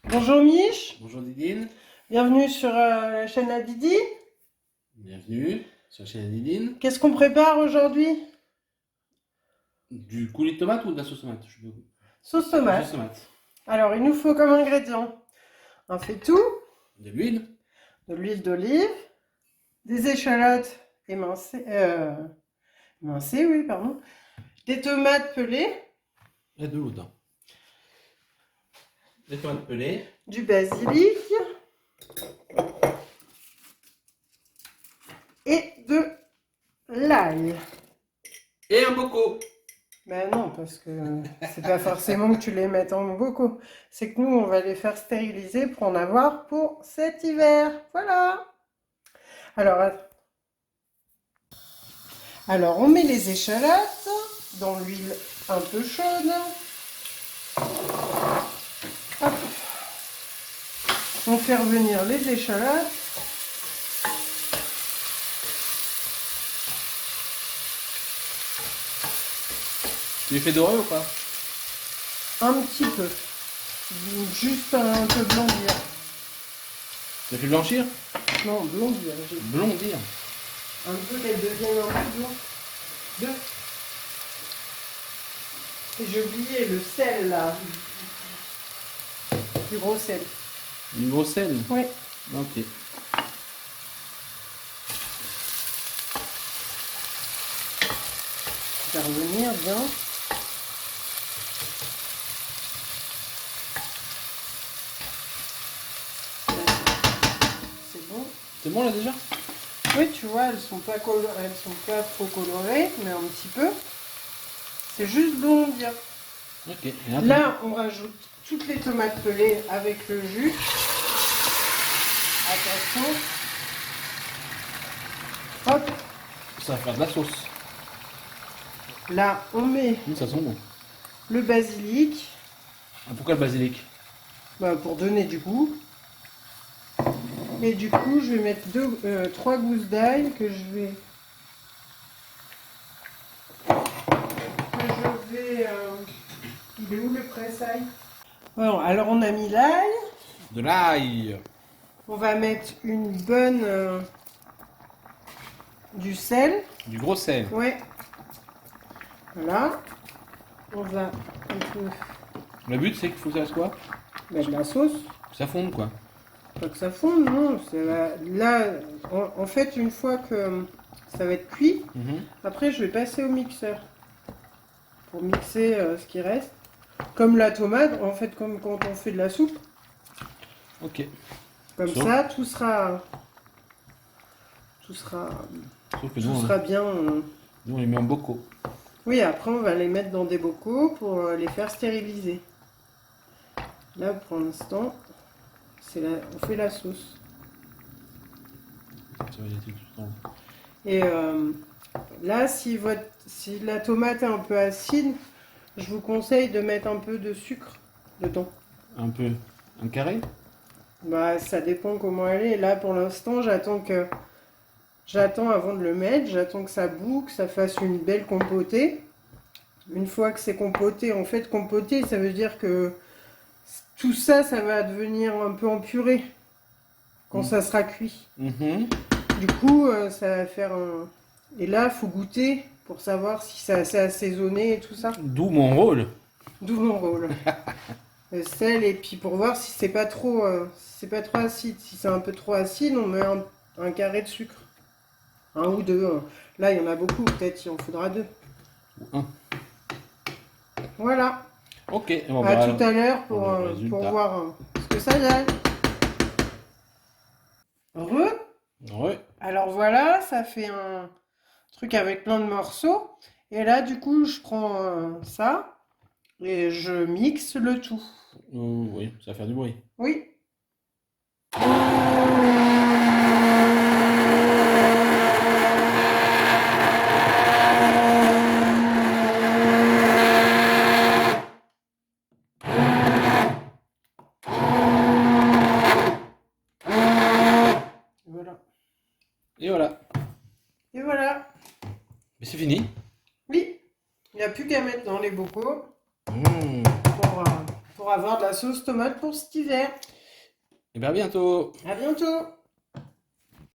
Bonjour Mich, Bonjour Didine, bienvenue sur la chaîne à Didi. bienvenue sur la chaîne Didine. Qu'est-ce qu'on prépare aujourd'hui? Du coulis de tomate ou de la sauce tomate? Je sais pas. Sauce La sauce tomate. tomate. Alors il nous faut comme ingrédients un faitout, De l'huile, de l'huile d'olive, des échalotes émincées, oui, pardon, des tomates pelées, et de l'eau dedans. Des tomates pelées, du basilic et de l'ail. et un bocaux. Ben non, parce que c'est pas forcément que tu les mettes en bocaux. C'est que nous, on va les faire stériliser pour en avoir pour cet hiver. Voilà. Alors, on met les échalotes dans l'huile un peu chaude. Hop. On fait revenir les échalotes. Tu les fais dorer ou pas? Un petit peu. Juste un peu blondir. Tu les fais blanchir? Non, blondir. Blondir. Un peu qu'elles deviennent un peu blondes. Deux. Et j'ai oublié le sel là. Du gros sel. Du gros sel? Oui. Ok. Faire revenir bien. C'est bon. C'est bon là déjà? Oui, tu vois, elles sont pas trop colorées, mais un petit peu. C'est juste blondir. Ok. Et après, Là, on rajoute toutes les tomates pelées avec le jus. Attention. Hop. ça va faire de la sauce. Là, on met Ça sent bon. le basilic, Ah, pourquoi le basilic? pour donner du goût. Et du coup, je vais mettre 3 gousses d'ail que je vais... Il est où le presse-ail? Bon, alors on a mis l'ail. De l'ail. On va mettre une bonne... du sel. Du gros sel. Ouais. Voilà. On va un peu Le but c'est qu'il faut que ça fasse quoi? mettre de la sauce. Que ça fonde quoi. Pas que ça fonde, non. Là, en fait, une fois que ça va être cuit, après je vais passer au mixeur pour mixer ce qui reste. Comme la tomate, en fait, comme quand on fait de la soupe. Ok. Comme Sauf- ça, tout sera Sauf que tout nous, sera bien. nous on les met en bocaux. Oui, après on va les mettre dans des bocaux pour les faire stériliser. Là, pour l'instant, on fait la sauce. Ça va y être tout le temps. Et là, si la tomate est un peu acide, je vous conseille de mettre un peu de sucre dedans. Un peu. Un carré? Bah, ça dépend comment elle est. Là, pour l'instant, j'attends avant de le mettre, j'attends que ça bout, que ça fasse une belle compotée. Une fois que c'est compoté, en fait, compoté, ça veut dire que tout ça, ça va devenir un peu en purée quand ça sera cuit. Du coup, ça va faire un... Et là, il faut goûter pour savoir si c'est assez assaisonné et tout ça. D'où mon rôle. D'où mon rôle. Le sel, et puis pour voir si c'est pas trop, acide. Si c'est un peu trop acide, on met un carré de sucre. Un ou deux. Là, il y en a beaucoup, peut-être il en faudra 2. Ou un. Voilà. Ok, on À va tout à l'heure pour le pour résultat. voir ce que ça donne. Heureux. Ouais. Alors voilà, ça fait un truc avec plein de morceaux. Et là, du coup, je prends ça et je mixe le tout. Oui, ça va faire du bruit. Oui. Voilà. Et voilà. Et voilà. Mais c'est fini. Oui. Il n'y a plus qu'à mettre dans les bocaux Mmh. pour pour avoir de la sauce tomate pour cet hiver. Et bien à bientôt. À bientôt!